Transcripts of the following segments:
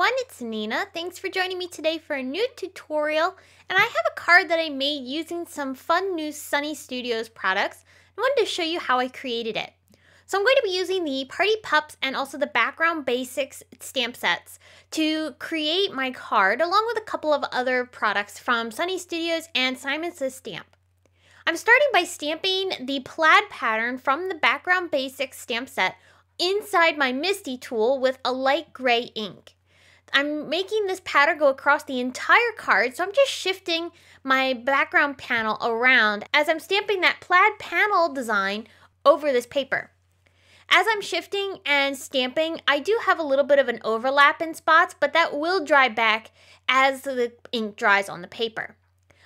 everyone, it's Nina. Thanks for joining me today for a new tutorial. And I have a card that I made using some fun new Sunny Studios products. I wanted to show you how I created it. So I'm going to be using the Party Pups and also the Background Basics stamp sets to create my card, along with a couple of other products from Sunny Studios and Simon Says Stamp. I'm starting by stamping the plaid pattern from the Background Basics stamp set inside my Misty tool with a light gray ink. I'm making this pattern go across the entire card, so I'm just shifting my background panel around as I'm stamping that plaid panel design over this paper. As I'm shifting and stamping, I do have a little bit of an overlap in spots, but that will dry back as the ink dries on the paper.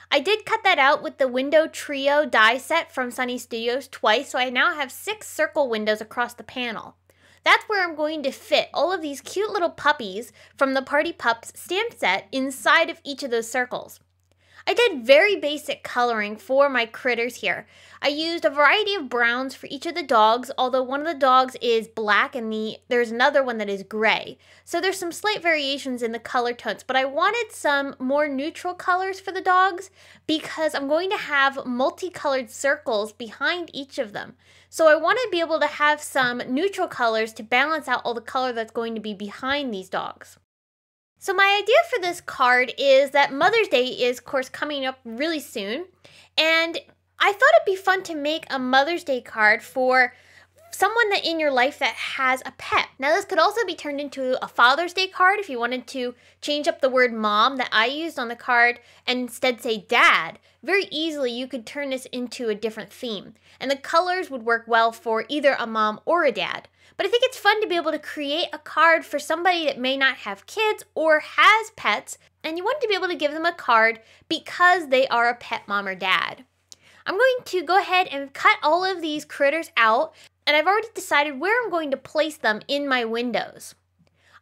I did cut that out with the Window Trio die set from Sunny Studios twice, so I now have 6 circle windows across the panel. That's where I'm going to fit all of these cute little puppies from the Party Pups stamp set inside of each of those circles. I did very basic coloring for my critters here. I used a variety of browns for each of the dogs, although one of the dogs is black and there's another one that is gray. So there's some slight variations in the color tones, but I wanted some more neutral colors for the dogs because I'm going to have multicolored circles behind each of them. So I want to be able to have some neutral colors to balance out all the color that's going to be behind these dogs. So my idea for this card is that Mother's Day is, of course, coming up really soon, and I thought it'd be fun to make a Mother's Day card for someone that in your life that has a pet. Now this could also be turned into a Father's Day card if you wanted to change up the word mom that I used on the card and instead say dad. Very easily you could turn this into a different theme, and the colors would work well for either a mom or a dad. But I think it's fun to be able to create a card for somebody that may not have kids or has pets, and you want to be able to give them a card because they are a pet mom or dad. I'm going to go ahead and cut all of these critters out, and I've already decided where I'm going to place them in my windows.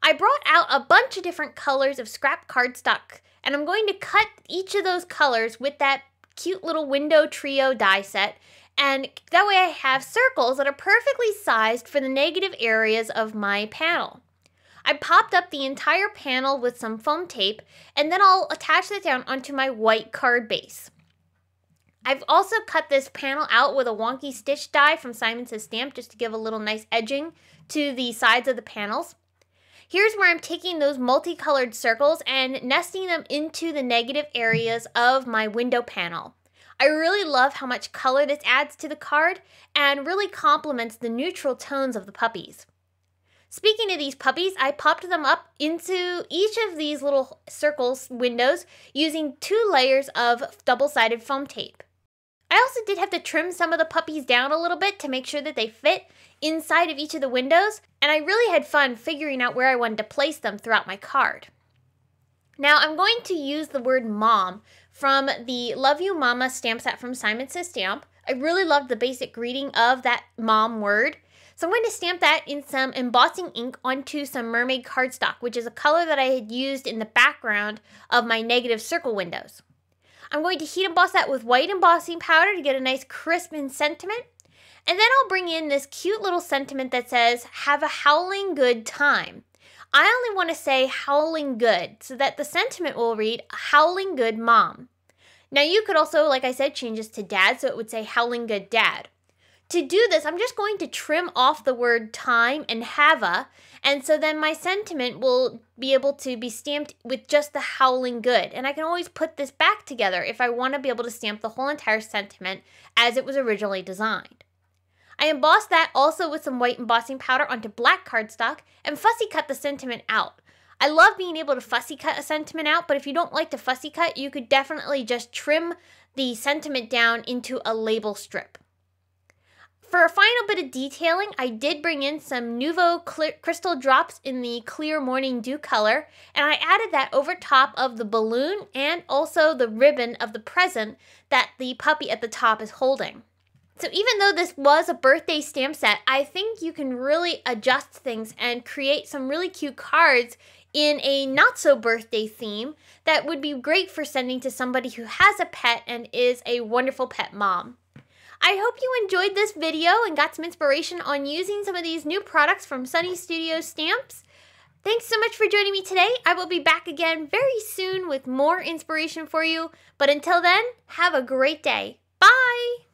I brought out a bunch of different colors of scrap cardstock, and I'm going to cut each of those colors with that cute little Window Trio die set, and that way I have circles that are perfectly sized for the negative areas of my panel. I popped up the entire panel with some foam tape, and then I'll attach that down onto my white card base. I've also cut this panel out with a wonky stitch die from Simon Says Stamp just to give a little nice edging to the sides of the panels. Here's where I'm taking those multicolored circles and nesting them into the negative areas of my window panel. I really love how much color this adds to the card and really complements the neutral tones of the puppies. Speaking of these puppies, I popped them up into each of these little circles windows using 2 layers of double-sided foam tape. I also did have to trim some of the puppies down a little bit to make sure that they fit inside of each of the windows, and I really had fun figuring out where I wanted to place them throughout my card. Now I'm going to use the word mom from the Love You Mama stamp set from Simon Says Stamp. I really loved the basic greeting of that mom word. So I'm going to stamp that in some embossing ink onto some Mermaid cardstock, which is a color that I had used in the background of my negative circle windows. I'm going to heat emboss that with white embossing powder to get a nice crisp sentiment. And then I'll bring in this cute little sentiment that says, "Have a howling good time." I only want to say howling good so that the sentiment will read, "Howling good mom." Now you could also, like I said, change this to dad so it would say howling good dad. To do this, I'm just going to trim off the word time and have-a, and so then my sentiment will be able to be stamped with just the howling good. And I can always put this back together if I want to be able to stamp the whole entire sentiment as it was originally designed. I embossed that also with some white embossing powder onto black cardstock and fussy cut the sentiment out. I love being able to fussy cut a sentiment out, but if you don't like to fussy cut, you could definitely just trim the sentiment down into a label strip. For a final bit of detailing, I did bring in some Nuvo crystal drops in the Clear Morning Dew color, and I added that over top of the balloon and also the ribbon of the present that the puppy at the top is holding. So even though this was a birthday stamp set, I think you can really adjust things and create some really cute cards in a not-so-birthday theme that would be great for sending to somebody who has a pet and is a wonderful pet mom. I hope you enjoyed this video and got some inspiration on using some of these new products from Sunny Studios Stamps. Thanks so much for joining me today. I will be back again very soon with more inspiration for you. But until then, have a great day. Bye!